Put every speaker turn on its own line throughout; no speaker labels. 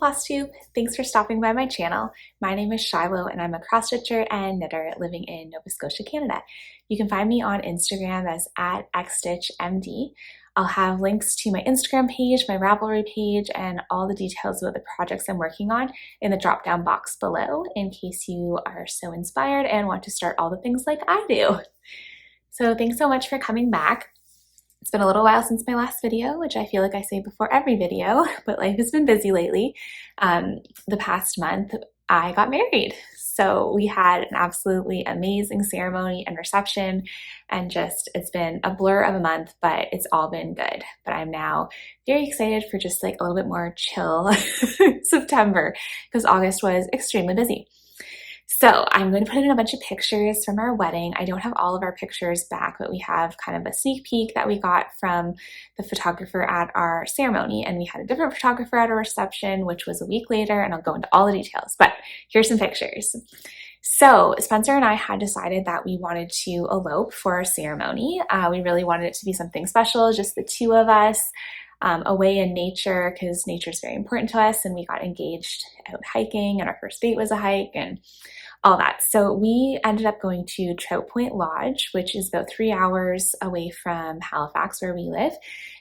Flosstube. Thanks for stopping by my channel. My name is Shiloh and I'm a cross stitcher and knitter living in Nova Scotia, Canada. You can find me on Instagram as @Xstitchmd. I'll have links to my Instagram page, my Ravelry page, and all the details about the projects I'm working on in the drop down box below in case you are so inspired and want to start all the things like I do. So thanks so much for coming back. It's been a little while since my last video, which I feel like I say before every video, but life has been busy lately. The past month, I got married. So we had an absolutely amazing ceremony and reception, and it's been a blur of a month, but it's all been good. But I'm now very excited for just like a little bit more chill September, because August was extremely busy. So I'm going to put in a bunch of pictures from our wedding. I don't have all of our pictures back, but we have kind of a sneak peek that we got from the photographer at our ceremony, and we had a different photographer at our reception, which was a week later, and I'll go into all the details, but here's some pictures. So Spencer and I had decided that we wanted to elope for our ceremony. We really wanted it to be something special, just the two of us. Away in nature, because nature is very important to us, and we got engaged out hiking, and our first date was a hike and all that. So we ended up going to Trout Point Lodge, which is about 3 hours away from Halifax where we live.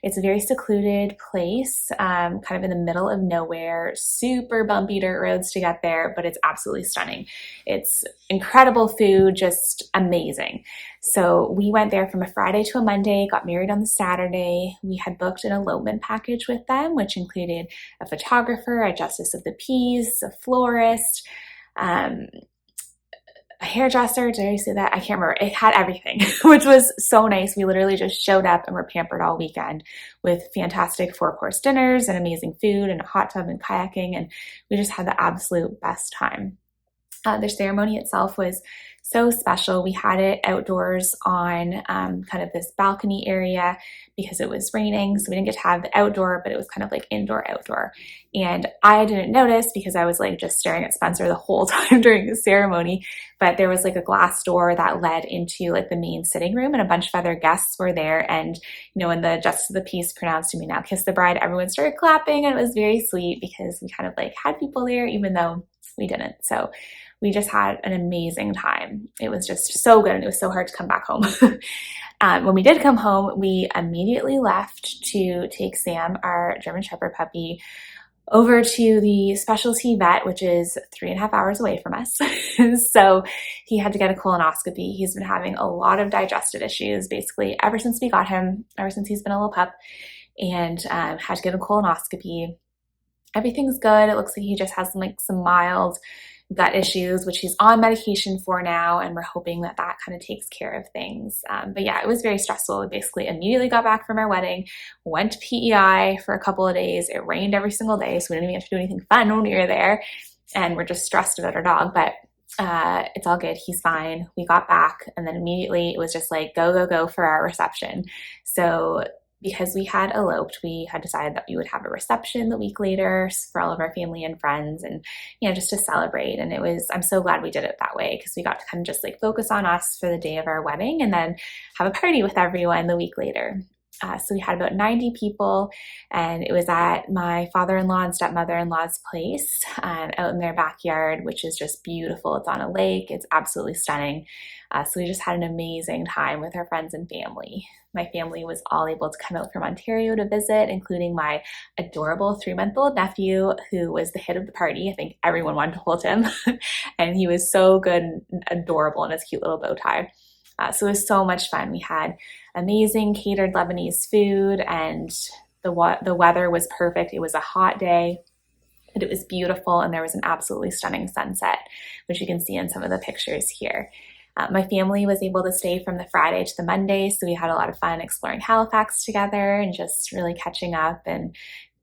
It's a very secluded place, kind of in the middle of nowhere, super bumpy dirt roads to get there, but it's absolutely stunning. It's incredible food, just amazing. So we went there from a Friday to a Monday, got married on the Saturday. We had booked an elopement package with them, which included a photographer, a justice of the peace, a florist, a hairdresser. Did I say that? I can't remember. It had everything, which was so nice. We literally just showed up and were pampered all weekend with fantastic 4-course dinners and amazing food and a hot tub and kayaking, and we just had the absolute best time. The ceremony itself was so special. We had it outdoors on kind of this balcony area because it was raining, so we didn't get to have the outdoor, but it was kind of like indoor-outdoor. And I didn't notice because I was like just staring at Spencer the whole time during the ceremony, but there was like a glass door that led into like the main sitting room, and a bunch of other guests were there. And you know, when the Justice of the Peace pronounced "You may now kiss the bride," everyone started clapping, and it was very sweet because we kind of like had people there even though we didn't. So we just had an amazing time. It was just so good, and it was so hard to come back home. When we did come home, we immediately left to take Sam, our German Shepherd puppy, over to the specialty vet, which is 3.5 hours away from us. So he had to get a colonoscopy. He's been having a lot of digestive issues basically ever since we got him, ever since he's been a little pup, and had to get a colonoscopy. Everything's good. It looks like he just has some mild gut issues, which he's on medication for now, and we're hoping that that kind of takes care of things. But yeah, it was very stressful. We basically immediately got back from our wedding, went to PEI for a couple of days. It rained every single day, so we didn't even have to do anything fun when we were there, and we're just stressed about our dog, but it's all good. He's fine. We got back, and then immediately it was just like go, go, go for our reception. So because we had eloped, we had decided that we would have a reception the week later for all of our family and friends, and you know, just to celebrate. And I'm so glad we did it that way, because we got to kind of just like focus on us for the day of our wedding and then have a party with everyone the week later. So we had about 90 people, and it was at my father-in-law and stepmother-in-law's place out in their backyard, which is just beautiful. It's on a lake. It's absolutely stunning. So we just had an amazing time with our friends and family. My family was all able to come out from Ontario to visit, including my adorable 3-month-old nephew, who was the hit of the party. I think everyone wanted to hold him, and he was so good and adorable in his cute little bow tie. So it was so much fun. We had amazing catered Lebanese food, and the weather was perfect. It was a hot day, but it was beautiful, and there was an absolutely stunning sunset, which you can see in some of the pictures here. My family was able to stay from the Friday to the Monday, so we had a lot of fun exploring Halifax together and just really catching up and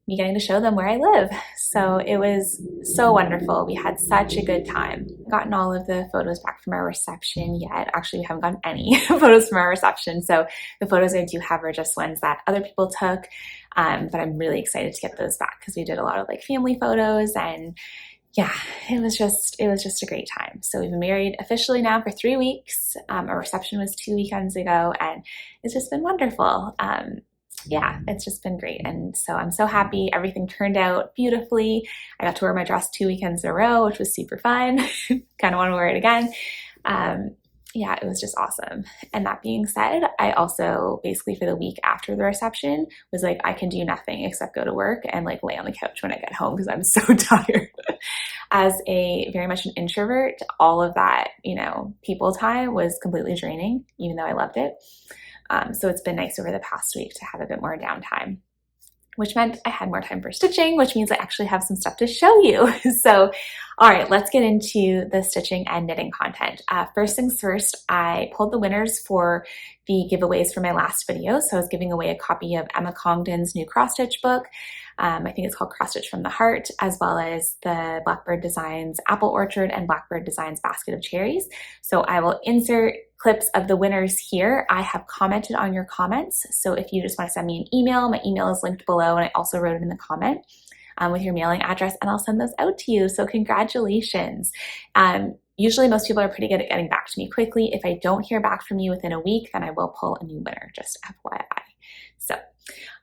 me getting to show them where I live. So it was so wonderful. We had such a good time. Gotten all of the photos back from our reception yet. Actually, we haven't gotten any photos from our reception. So the photos I do have are just ones that other people took. But I'm really excited to get those back because we did a lot of like family photos, and yeah, it was just a great time. So we've been married officially now for 3 weeks. Our reception was 2 weekends ago, and it's just been wonderful. yeah, it's just been great. And so I'm so happy. Everything turned out beautifully. I got to wear my dress 2 weekends in a row, which was super fun. Kind of want to wear it again. Yeah, it was just awesome. And that being said, I also basically for the week after the reception was like, I can do nothing except go to work and like lay on the couch when I get home because I'm so tired. As a very much an introvert, all of that, you know, people time was completely draining, even though I loved it. So it's been nice over the past week to have a bit more downtime, which meant I had more time for stitching, which means I actually have some stuff to show you. So, all right, let's get into the stitching and knitting content. First things first, I pulled the winners for the giveaways for my last video. So I was giving away a copy of Emma Congdon's new cross stitch book. I think it's called Cross Stitch from the Heart, as well as the Blackbird Designs Apple Orchard and Blackbird Designs Basket of Cherries. So I will insert clips of the winners here. I have commented on your comments. So if you just want to send me an email, my email is linked below and I also wrote it in the comment with your mailing address and I'll send those out to you. So congratulations. Usually most people are pretty good at getting back to me quickly. If I don't hear back from you within a week, then I will pull a new winner, just FYI. So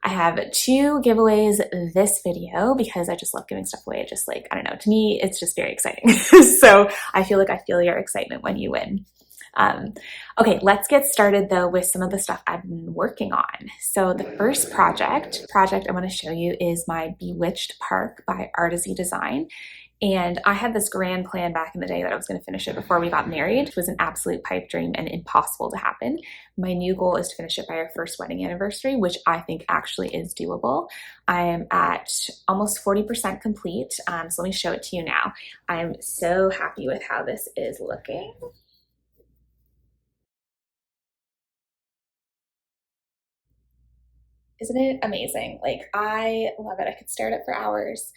I have 2 giveaways this video because I just love giving stuff away. Just like, I don't know, to me, it's just very exciting. So I feel like I feel your excitement when you win. Okay, let's get started though with some of the stuff I've been working on. So the first project I want to show you is my Bewitched Park by Artisy Design. And I had this grand plan back in the day that I was going to finish it before we got married. It was an absolute pipe dream and impossible to happen. My new goal is to finish it by our first wedding anniversary, which I think actually is doable. I am at almost 40% complete. So let me show it to you now. I'm so happy with how this is looking. Isn't it amazing? Like, I love it. I could stare at it for hours.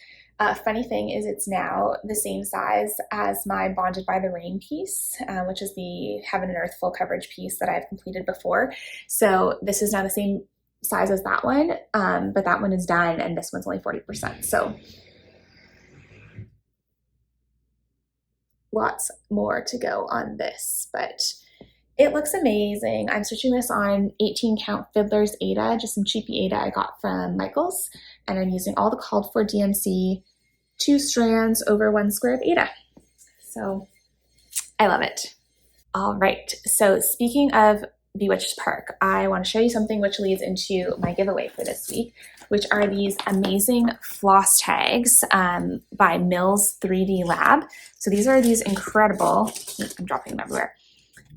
Funny thing is it's now the same size as my Bonded by the Rain piece, which is the Heaven and Earth full coverage piece that I've completed before. So this is now the same size as that one, but that one is done and this one's only 40%. So lots more to go on this, but it looks amazing. I'm stitching this on 18 count Fiddler's Aida, just some cheapy Aida I got from Michaels, and I'm using all the called for DMC, 2 strands over 1 square of Aida. So I love it. All right, so speaking of Bewitched Park, I want to show you something which leads into my giveaway for this week, which are these amazing floss tags by Mills 3D Lab. So these are these incredible, I'm dropping them everywhere,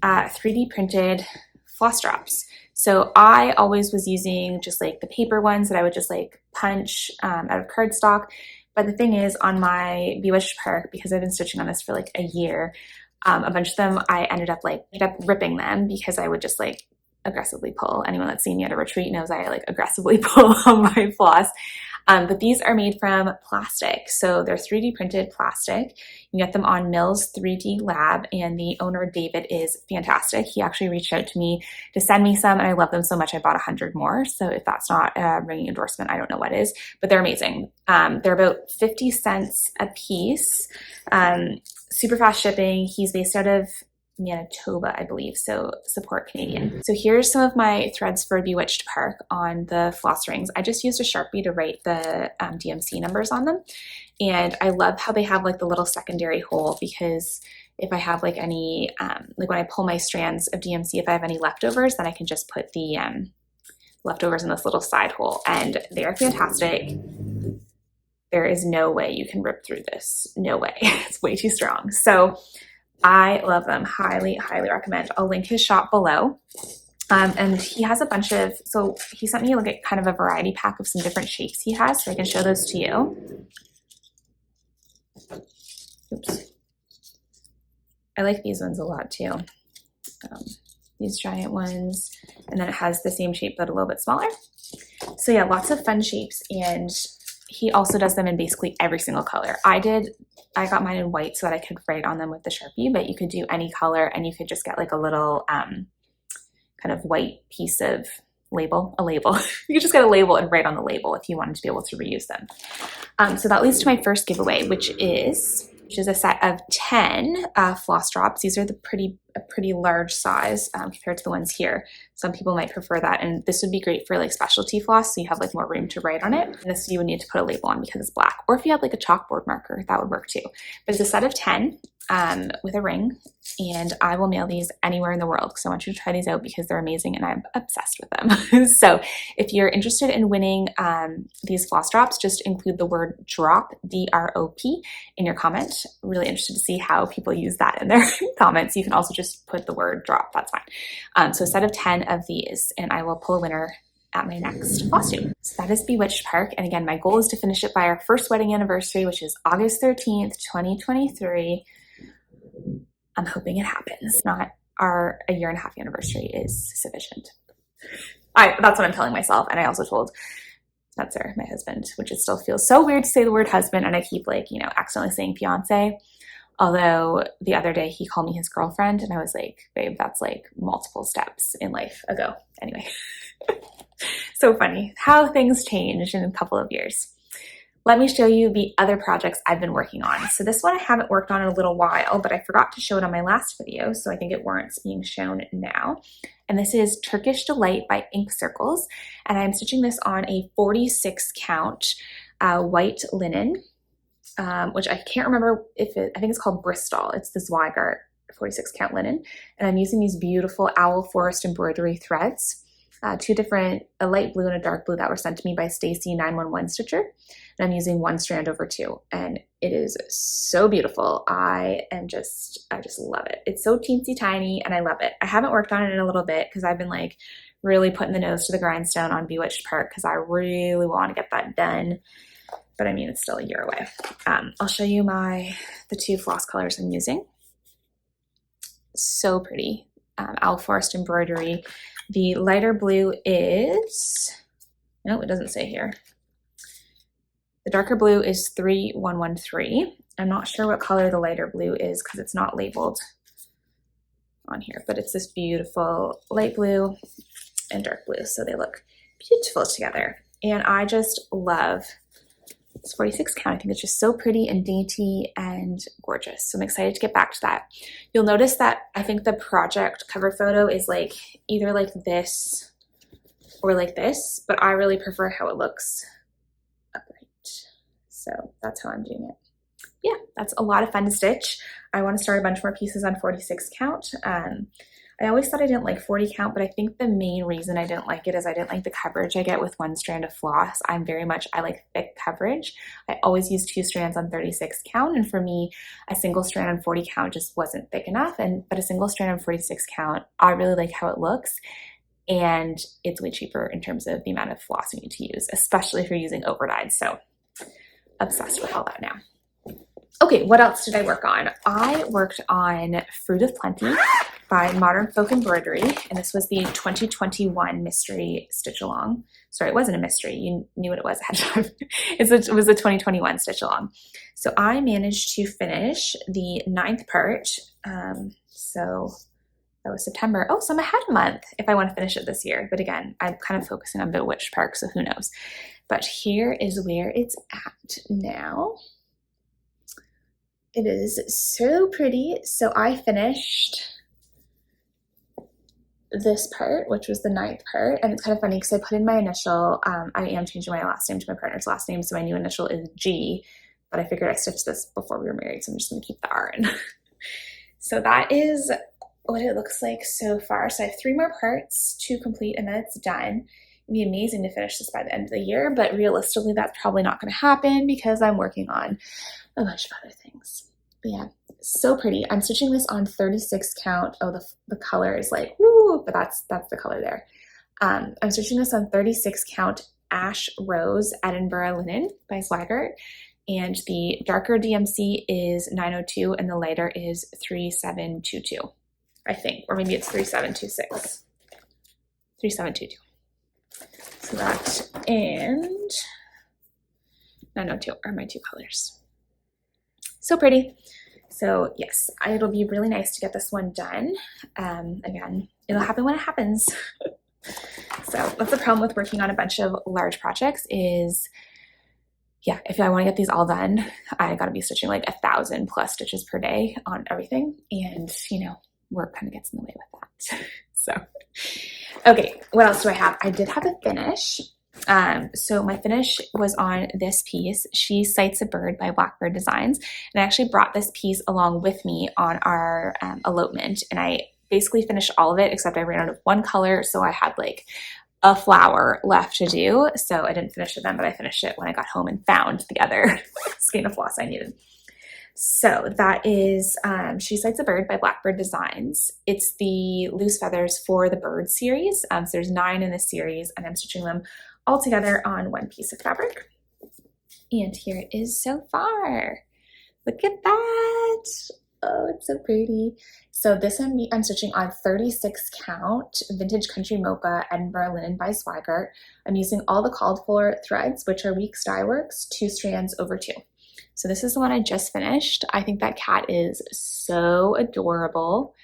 3D printed floss drops. So I always was using just like the paper ones that I would just like punch out of cardstock. But the thing is, on my Bewitched Park, because I've been stitching on this for like a year, a bunch of them I ended up ripping them because I would just like aggressively pull. Anyone that's seen me at a retreat knows I like aggressively pull on my floss. But these are made from plastic. So they're 3D printed plastic. You get them on Mills 3D Lab, and the owner, David, is fantastic. He actually reached out to me to send me some, and I love them so much I bought 100 more. So if that's not a ringing endorsement, I don't know what is, but they're amazing. They're about 50 cents a piece. Super fast shipping. He's based out of Manitoba, I believe, so support Canadian. So here's some of my threads for Bewitched Park on the floss rings. I just used a Sharpie to write the DMC numbers on them, and I love how they have like the little secondary hole, because if I have like any, like when I pull my strands of DMC, if I have any leftovers, then I can just put the leftovers in this little side hole, and they are fantastic. There is no way you can rip through this. No way. It's way too strong. So I love them. Highly, highly recommend. I'll link his shop below. And he has a bunch of, so he sent me like a kind of a variety pack of some different shapes he has, so I can show those to you. Oops. I like these ones a lot too. These giant ones. And then it has the same shape but a little bit smaller. So yeah, lots of fun shapes. And he also does them in basically every single color. I got mine in white so that I could write on them with the Sharpie, but you could do any color, and you could just get like a little kind of white piece of label, a label. You could just get a label and write on the label if you wanted to be able to reuse them. So that leads to my first giveaway, which is a set of 10 floss drops. These are the pretty a pretty large size compared to the ones here. Some people might prefer that, and this would be great for like specialty floss, so you have like more room to write on it. And this you would need to put a label on because it's black, or if you had like a chalkboard marker, that would work too. But it's a set of 10 with a ring, and I will mail these anywhere in the world because I want you to try these out because they're amazing and I'm obsessed with them. So if you're interested in winning these floss drops, just include the word drop, D-R-O-P, in your comment. Really interested to see how people use that in their comments. You can also just put the word drop, that's fine. So a set of 10 of these, and I will pull a winner at my next Flosstube. So that is Bewitched Park. And again, my goal is to finish it by our first wedding anniversary, which is August 13th, 2023. I'm hoping it happens. Not our a year and a half anniversary is sufficient. That's what I'm telling myself. And I also told Spencer, my husband, which it still feels so weird to say the word husband. And I keep like, accidentally saying fiance. Although the other day he called me his girlfriend and I was like, babe, that's like multiple steps in life ago. Anyway, so funny how things change in a couple of years. Let me show you the other projects I've been working on. So this one I haven't worked on in a little while, but I forgot to show it on my last video, so I think it warrants being shown now. And this is Turkish Delight by Ink Circles, and I'm stitching this on a 46 count white linen, which I can't remember I think it's called Bristol. It's the Zweigart 46 count linen, and I'm using these beautiful owl forest embroidery threads. Two different, a light blue and a dark blue that were sent to me by Stacy 911 Stitcher. And I'm using one strand over two, and it is so beautiful. I just love it. It's so teensy tiny and I love it. I haven't worked on it in a little bit because I've been like really putting the nose to the grindstone on Bewitched Park because I really want to get that done. But I mean, it's still a year away. I'll show you the two floss colors I'm using. So pretty. Owl Forest embroidery. The lighter blue is, no, it doesn't say here. The darker blue is 3113. I'm not sure what color the lighter blue is because it's not labeled on here, but it's this beautiful light blue and dark blue. So they look beautiful together. And I just love this 46 count. I think it's just so pretty and dainty and gorgeous. So I'm excited to get back to that. You'll notice that I think the project cover photo is like either like this or like this, but I really prefer how it looks upright. So that's how I'm doing it. Yeah, that's a lot of fun to stitch. I want to start a bunch more pieces on 46 count. I always thought I didn't like 40 count, but I think the main reason I didn't like it is I didn't like the coverage I get with one strand of floss. I like thick coverage. I always use two strands on 36 count, and for me, a single strand on 40 count just wasn't thick enough. But a single strand on 46 count, I really like how it looks, and it's way cheaper in terms of the amount of floss you need to use, especially if you're using overdyed. So obsessed with all that now. Okay, what else did I work on? I worked on Fruit of Plenty by Modern Folk Embroidery, and this was the 2021 mystery stitch along. Sorry, it wasn't a mystery. You knew what it was ahead of time. It was a 2021 stitch along. So I managed to finish the 9th part. So that was September. Oh, so I'm ahead a month if I want to finish it this year. But again, I'm kind of focusing on Bewitched Park, so who knows. But here is where it's at now. It is so pretty. So I finished this part, which was the 9th part, and it's kind of funny because I put in my initial. I am changing my last name to my partner's last name, so my new initial is G, but I figured I stitched this before we were married, so I'm just going to keep the R in. So that is what it looks like so far. So I have 3 more parts to complete, and then it's done. It'd be amazing to finish this by the end of the year, but realistically, that's probably not going to happen because I'm working on a bunch of other things. But yeah, so pretty. I'm stitching this on 36 count. Oh, the color is like, woo, but that's the color there. I'm stitching this on 36 count Ash Rose Edinburgh Linen by Zweigart. And the darker DMC is 902 and the lighter is 3722, I think. Or maybe it's 3726. 3722. So that and 902 are my 2 colors. So pretty. So yes, it'll be really nice to get this one done. Again, it'll happen when it happens. So that's the problem with working on a bunch of large projects is, yeah, if I want to get these all done, I got to be stitching like 1,000+ stitches per day on everything. And, work kind of gets in the way with that. So, okay, what else do I have? I did have a finish. So my finish was on this piece, She Sights a Bird by Blackbird Designs. And I actually brought this piece along with me on our elopement. And I basically finished all of it, except I ran out of one color. So I had like a flower left to do. So I didn't finish it then, but I finished it when I got home and found the other skein of floss I needed. So that is She Sights a Bird by Blackbird Designs. It's the loose feathers for the bird series. So there's 9 in this series, and I'm stitching them all together on one piece of fabric. And here it is so far. Look at that. Oh, it's so pretty. So this one I'm stitching on 36 count Vintage Country Mocha Edinburgh Linen by Swagger. I'm using all the called for threads, which are Weeks Dye Works, 2 strands over 2. So this is the one I just finished. I think that cat is so adorable.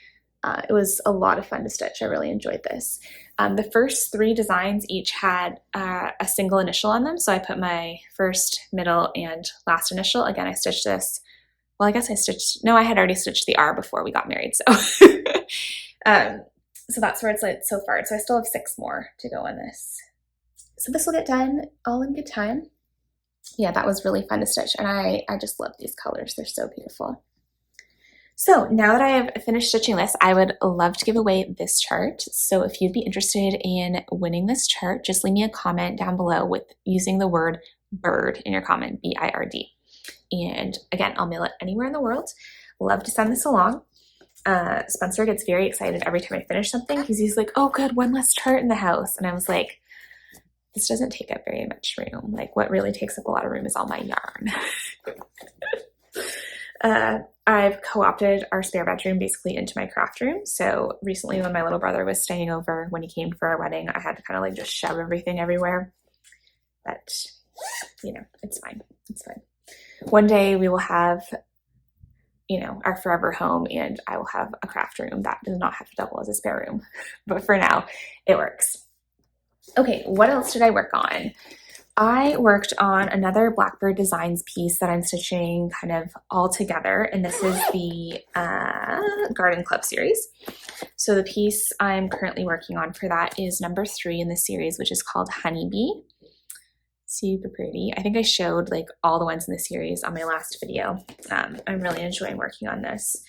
It was a lot of fun to stitch. I really enjoyed this. The first 3 designs each had a single initial on them. So I put my first, middle, and last initial. Again, I stitched this. Well, I guess I had already stitched the R before we got married. So, so that's where it's like so far. So I still have 6 more to go on this. So this will get done all in good time. Yeah, that was really fun to stitch. And I just love these colors. They're so beautiful. So now that I have finished stitching this, I would love to give away this chart. So if you'd be interested in winning this chart, just leave me a comment down below with using the word bird in your comment, B-I-R-D. And again, I'll mail it anywhere in the world. Love to send this along. Spencer gets very excited every time I finish something because he's like, oh good, one less chart in the house. And I was like, this doesn't take up very much room. Like what really takes up a lot of room is all my yarn. I've co-opted our spare bedroom basically into my craft room. So recently when my little brother was staying over, when he came for our wedding, I had to kind of like just shove everything everywhere. But, you know, it's fine. It's fine. One day we will have, you know, our forever home and I will have a craft room that does not have to double as a spare room. But for now, it works. Okay, what else did I work on? I worked on another Blackbird Designs piece that I'm stitching kind of all together, and this is the Garden Club series. So the piece I'm currently working on for that is number 3 in the series, which is called Honeybee. Super pretty. I think I showed like all the ones in the series on my last video. I'm really enjoying working on this.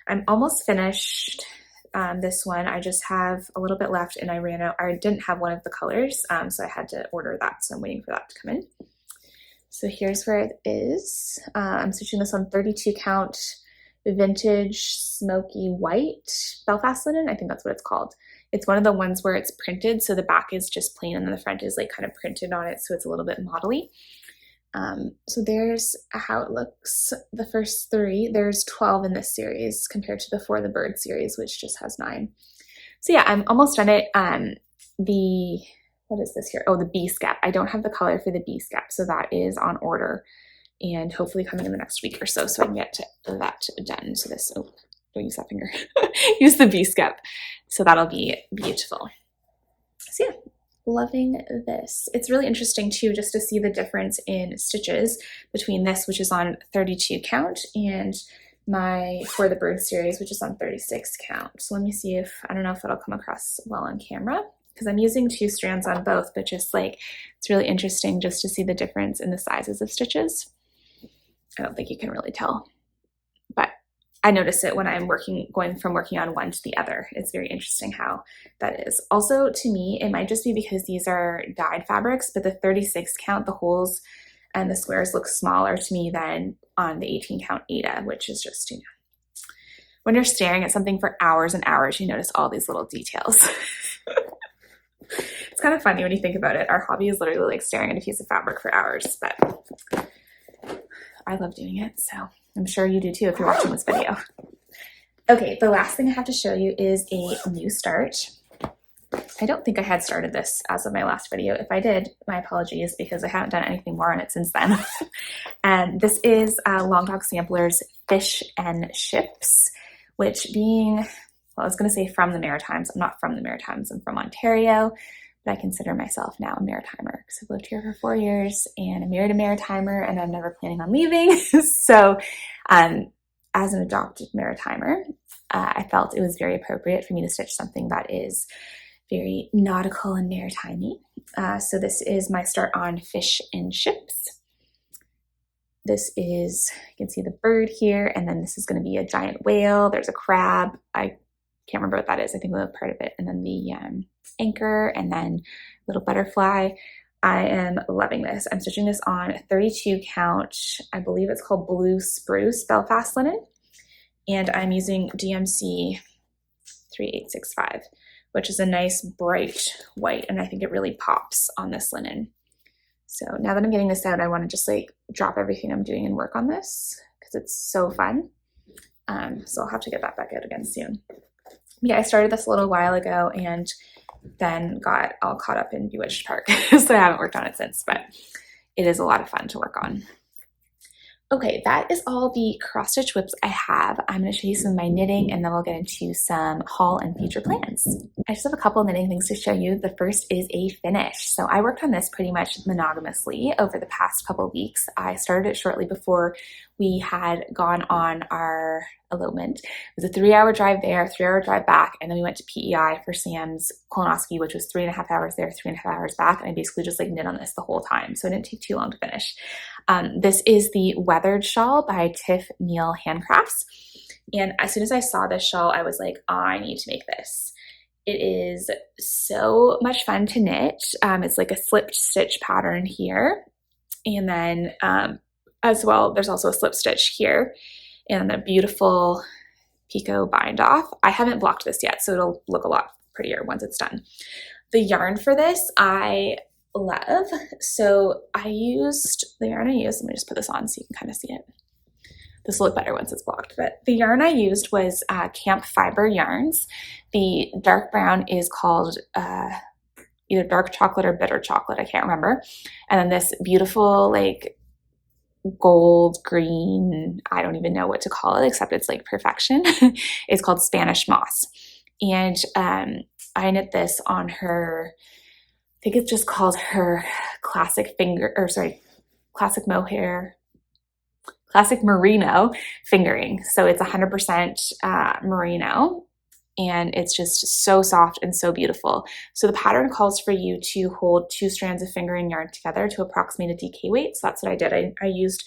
I'm almost finished this one. I just have a little bit left and I ran out. I didn't have one of the colors, so I had to order that. So I'm waiting for that to come in. So here's where it is. I'm stitching this on 32 count vintage smoky white Belfast linen. I think that's what it's called. It's one of the ones where it's printed. So the back is just plain and then the front is like kind of printed on it. So it's a little bit modelly. So there's how it looks. The first 3, there's 12 in this series compared to the For the Bird series, which just has 9. So yeah, I'm almost done it. What is this here? Oh, the bee scap. I don't have the color for the bee scap, so that is on order and hopefully coming in the next week or so I can get that done. So this, oh, don't use that finger. Use the bee scap. So that'll be beautiful. So yeah. Loving this. It's really interesting too just to see the difference in stitches between this, which is on 32 count, and my For the Bird series, which is on 36 count. So let me see if, I don't know if it'll come across well on camera because I'm using 2 strands on both, but just like, it's really interesting just to see the difference in the sizes of stitches. I don't think you can really tell, but I notice it when I'm going from working on one to the other. It's very interesting how that is. Also, to me, it might just be because these are dyed fabrics, but the 36 count, the holes and the squares look smaller to me than on the 18 count Ada, which is just, you know, when you're staring at something for hours and hours, you notice all these little details. It's kind of funny when you think about it. Our hobby is literally like staring at a piece of fabric for hours, but I love doing it, so I'm sure you do too if you're watching this video. Okay, the last thing I have to show you is a new start. I don't think I had started this as of my last video. If I did, my apologies because I haven't done anything more on it since then. And this is Long Dog Sampler's Fish and Ships, which being, well, I was going to say from the Maritimes. I'm not from the Maritimes. I'm from Ontario, but I consider myself now a Maritimer because I've lived here for 4 years and I married a Maritimer and I'm never planning on leaving. So I as an adopted maritimer, I felt it was very appropriate for me to stitch something that is very nautical and maritimey. So this is my start on Fish and Ships. This is, you can see the bird here, and then this is going to be a giant whale. There's a crab. I can't remember what that is. I think we'll have part of it. And then the anchor, and then little butterfly. I am loving this. I'm stitching this on a 32 count. I believe it's called Blue Spruce Belfast linen. And I'm using DMC 3865, which is a nice bright white. And I think it really pops on this linen. So now that I'm getting this out, I want to just like drop everything I'm doing and work on this because it's so fun. So I'll have to get that back out again soon. Yeah, I started this a little while ago and then got all caught up in Bewitched Park. So I haven't worked on it since, but it is a lot of fun to work on. Okay, that is all the cross stitch whips I have. I'm going to show you some of my knitting and then we'll get into some haul and future plans. I just have a couple knitting things to show you. The first is a finish. So I worked on this pretty much monogamously over the past couple of weeks. I started it shortly before we had gone on our elopement. It was a 3-hour drive there, 3-hour drive back, and then we went to PEI for Sam's colonoscopy, which was 3.5 hours there, 3.5 hours back, and I basically just like knit on this the whole time, so it didn't take too long to finish. This is the Weathered Shawl by Tiff Neal Handcrafts, and as soon as I saw this shawl, I was like, oh, I need to make this. It is so much fun to knit. It's like a slip stitch pattern here, and then as well, there's also a slip stitch here, and a beautiful picot bind off. I haven't blocked this yet, so it'll look a lot prettier once it's done. The yarn for this I love. So I used the yarn I used. Let me just put this on so you can kind of see it. This will look better once it's blocked. But the yarn I used was Camp Fiber yarns. The dark brown is called either dark chocolate or bitter chocolate. I can't remember. And then this beautiful like gold green, I don't even know what to call it except it's like perfection. It's called Spanish Moss. And I knit this on her, I think it's just called her classic merino fingering. So it's 100% merino. And it's just so soft and so beautiful. So the pattern calls for you to hold 2 strands of fingering yarn together to approximate a DK weight. So that's what I did. I used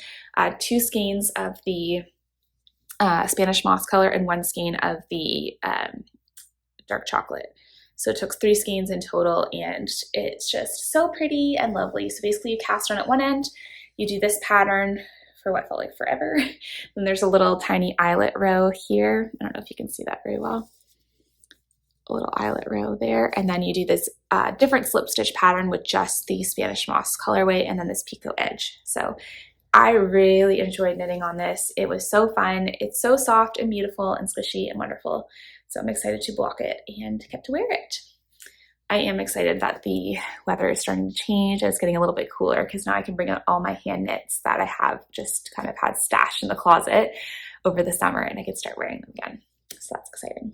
2 skeins of the Spanish moss color and 1 skein of the dark chocolate. So it took 3 skeins in total, and it's just so pretty and lovely. So basically you cast on at one end, you do this pattern for what felt like forever. Then there's a little tiny eyelet row here. I don't know if you can see that very well. A little eyelet row there, and then you do this different slip stitch pattern with just the Spanish moss colorway and then this picot edge. So I really enjoyed knitting on this. It was so fun. It's so soft and beautiful and squishy and wonderful. So I'm excited to block it and get to wear it. I am excited that the weather is starting to change and it's getting a little bit cooler because now I can bring out all my hand knits that I have just kind of had stashed in the closet over the summer, and I can start wearing them again. So that's exciting.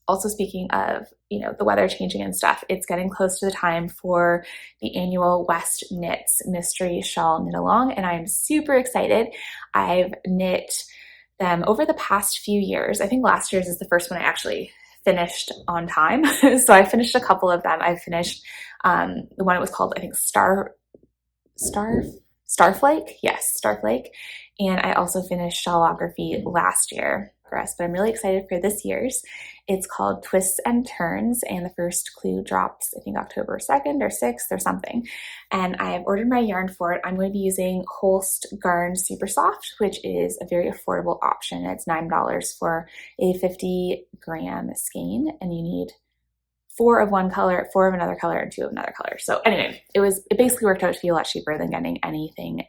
Also, speaking of, the weather changing and stuff, it's getting close to the time for the annual West Knits Mystery Shawl Knit Along, and I'm super excited. I've knit them over the past few years. I think last year's is the first one I actually finished on time. So I finished a couple of them. I finished the one it was called, I think, Starflake? Yes, Starflake. And I also finished Shawlography last year for us, but I'm really excited for this year's. It's called Twists and Turns, and the first clue drops, I think, October 2nd or 6th or something. And I've ordered my yarn for it. I'm going to be using Holst Garn Super Soft, which is a very affordable option. It's $9 for a 50-gram skein, and you need 4 of one color, 4 of another color, and 2 of another color. So anyway, it basically worked out to be a lot cheaper than getting anything,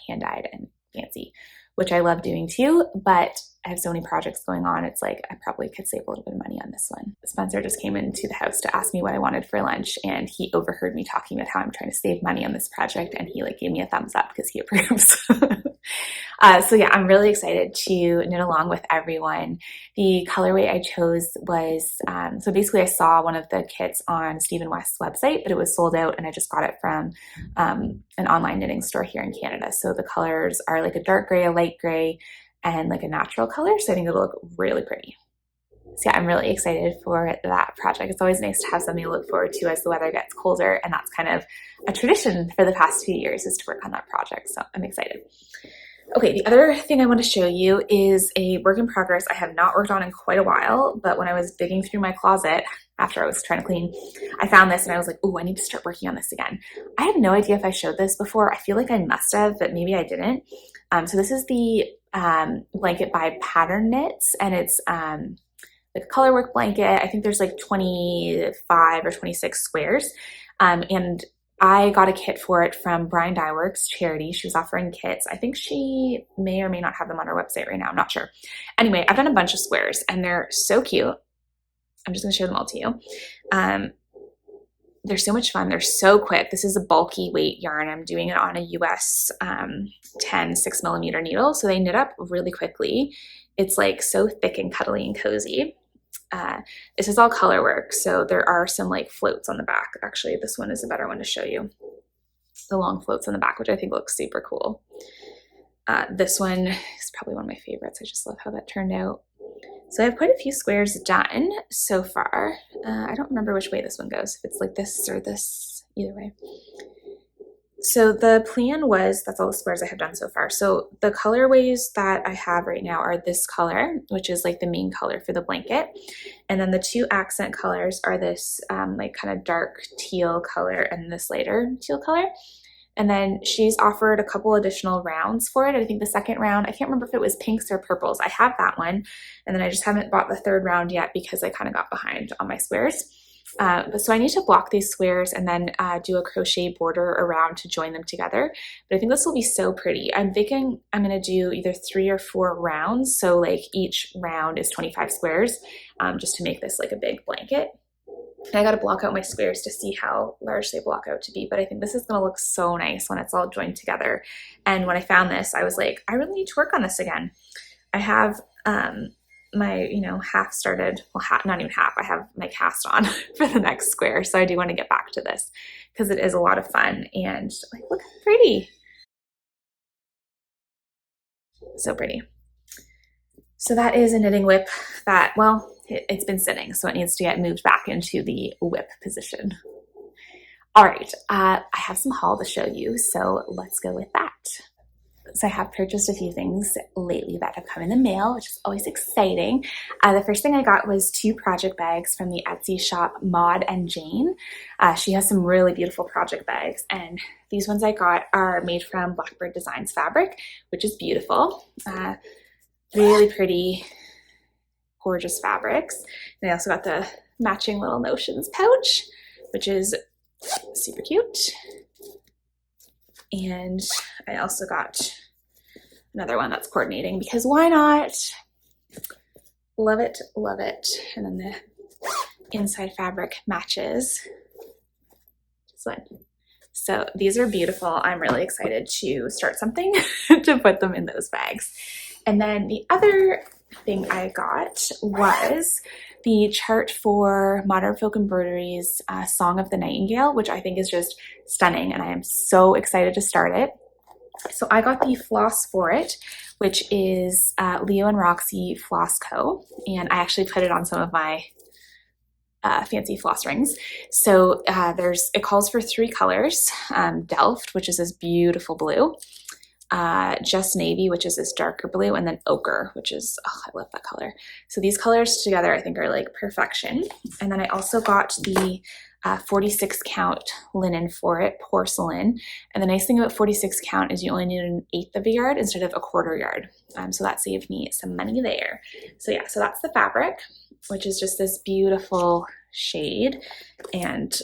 hand-dyed and fancy, which I love doing too, but I have so many projects going on. It's like I probably could save a little bit of money on this one. Spencer just came into the house to ask me what I wanted for lunch, and he overheard me talking about how I'm trying to save money on this project, and he gave me a thumbs up because he approves. So yeah, I'm really excited to knit along with everyone. The colorway I chose was, so basically I saw one of the kits on Stephen West's website, but it was sold out, and I just got it from an online knitting store here in Canada. So the colors are like a dark gray, a light gray, and like a natural color. So I think it'll look really pretty. So yeah, I'm really excited for that project. It's always nice to have something to look forward to as the weather gets colder, and that's kind of a tradition for the past few years, is to work on that project. So I'm excited. Okay, the other thing I want to show you is a work in progress I have not worked on in quite a while, but when I was digging through my closet after I was trying to clean, I found this and I was like, oh, I need to start working on this again. I have no idea if I showed this before. I feel like I must have, but maybe I didn't. So this is the blanket by Pattern Knits, and it's like a colorwork blanket. I think there's like 25 or 26 squares. And I got a kit for it from Brian Dyeworks charity. She was offering kits. I think she may or may not have them on her website right now. I'm not sure. Anyway, I've done a bunch of squares and they're so cute. I'm just going to show them all to you. They're so much fun. They're so quick. This is a bulky weight yarn. I'm doing it on a US 10 6mm needle. So they knit up really quickly. It's like so thick and cuddly and cozy. This is all color work, so there are some like floats on the back. Actually, this one is a better one to show you. The long floats on the back, which I think looks super cool. This one is probably one of my favorites. I just love how that turned out. So I have quite a few squares done so far. I don't remember which way this one goes, if it's like this or this, either way. So the plan was, that's all the squares I have done so far. So the colorways that I have right now are this color, which is like the main color for the blanket. And then the two accent colors are this like kind of dark teal color and this lighter teal color. And then she's offered a couple additional rounds for it. I think the second round, I can't remember if it was pinks or purples. I have that one. And then I just haven't bought the third round yet because I kind of got behind on my squares. So I need to block these squares and then do a crochet border around to join them together. But I think this will be so pretty. I'm thinking I'm going to do either 3 or 4 rounds. So like each round is 25 squares, just to make this like a big blanket. And I got to block out my squares to see how large they block out to be. But I think this is going to look so nice when it's all joined together. And when I found this, I was like, I really need to work on this again. I have my, half started, well, not even half, I have my cast on for the next square. So I do want to get back to this because it is a lot of fun and like, look how pretty. So pretty. So that is a knitting whip that, well, it's been sitting, so it needs to get moved back into the whip position. All right, I have some haul to show you, so let's go with that. So I have purchased a few things lately that have come in the mail, which is always exciting. The first thing I got was 2 project bags from the Etsy shop Maud and Jane. She has some really beautiful project bags, and these ones I got are made from Blackbird Designs fabric, which is beautiful. Really pretty, gorgeous fabrics. And I also got the matching little notions pouch, which is super cute. And I also got another one that's coordinating because why not? Love it, love it. And then the inside fabric matches. Just one. So these are beautiful. I'm really excited to start something to put them in those bags. And then the other thing I got was the chart for Modern Folk Embroidery's Song of the Nightingale, which I think is just stunning, and I am so excited to start it. So I got the floss for it, which is Leo and Roxy Floss Co. And I actually put it on some of my fancy floss rings. So it calls for 3 colors, Delft, which is this beautiful blue, Just Navy, which is this darker blue, and then Ochre, which is, oh, I love that color. So these colors together I think are like perfection. And then I also got the 46 count linen for it, porcelain. And the nice thing about 46 count is you only need 1/8 of a yard instead of 1/4 yard. So that saved me some money there. So yeah, so that's the fabric, which is just this beautiful shade. And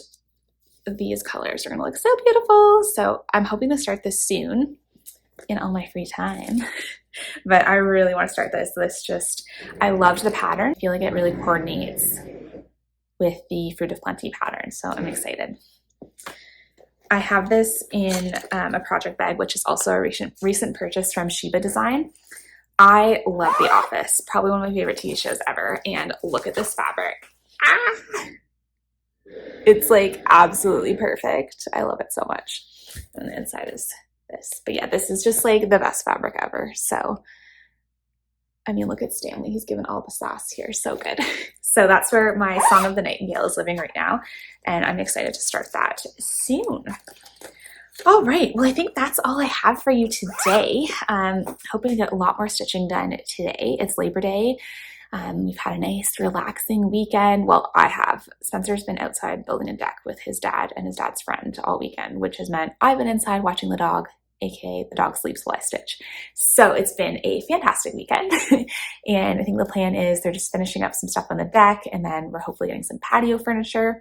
these colors are gonna look so beautiful. So I'm hoping to start this soon in all my free time. But I really want to start this. I loved the pattern. I feel like it really coordinates with the Fruit of Plenty pattern, so I'm excited. I have this in a project bag, which is also a recent purchase from Sheba Design. I love The Office, probably one of my favorite TV shows ever, and look at this fabric. Ah! It's like absolutely perfect. I love it so much. And the inside is this. But yeah, this is just like the best fabric ever, so I mean, look at Stanley. He's given all the sauce here. So good. So that's where my Song of the Nightingale is living right now. And I'm excited to start that soon. All right. Well, I think that's all I have for you today. Hoping to get a lot more stitching done today. It's Labor Day. We've had a nice, relaxing weekend. Well, I have. Spencer's been outside building a deck with his dad and his dad's friend all weekend, which has meant I've been inside watching the dog, aka the dog sleeps while I stitch. So it's been a fantastic weekend. And I think the plan is they're just finishing up some stuff on the deck, and then we're hopefully getting some patio furniture.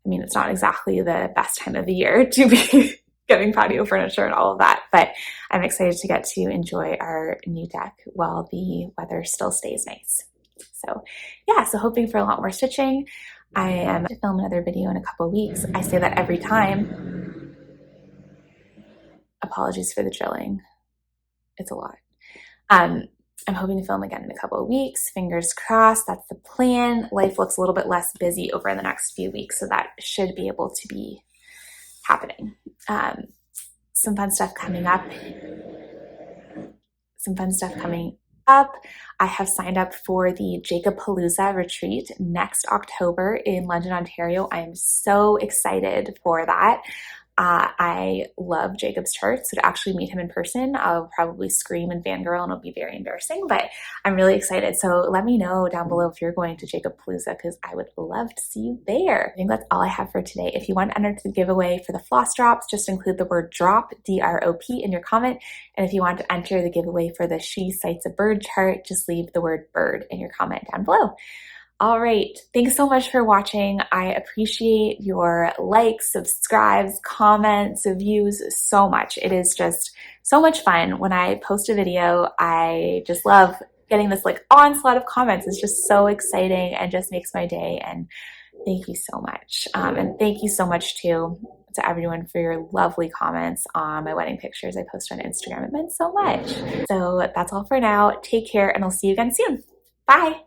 I mean, it's not exactly the best time of the year to be getting patio furniture and all of that, but I'm excited to get to enjoy our new deck while the weather still stays nice. So yeah, so hoping for a lot more stitching. I am to film another video in a couple of weeks. I say that every time. Apologies for the drilling. It's a lot. I'm hoping to film again in a couple of weeks. Fingers crossed, that's the plan. Life looks a little bit less busy over the next few weeks, so that should be able to be happening. Some fun stuff coming up. I have signed up for the Jacobpalooza retreat next October in London, Ontario. I am so excited for that. I love Jacob's chart, so to actually meet him in person, I'll probably scream and fangirl and it'll be very embarrassing, but I'm really excited. So let me know down below if you're going to Jacobpalooza, because I would love to see you there. I think that's all I have for today. If you want to enter the giveaway for the floss drops, just include the word drop, D-R-O-P, in your comment. And if you want to enter the giveaway for the She Sights a Bird chart, just leave the word bird in your comment down below. All right, thanks so much for watching. I appreciate your likes, subscribes, comments, views so much. It is just so much fun. When I post a video, I just love getting this like onslaught of comments. It's just so exciting and just makes my day. And thank you so much. And thank you so much to everyone for your lovely comments on my wedding pictures I post on Instagram. It meant so much. So that's all for now. Take care, and I'll see you again soon. Bye.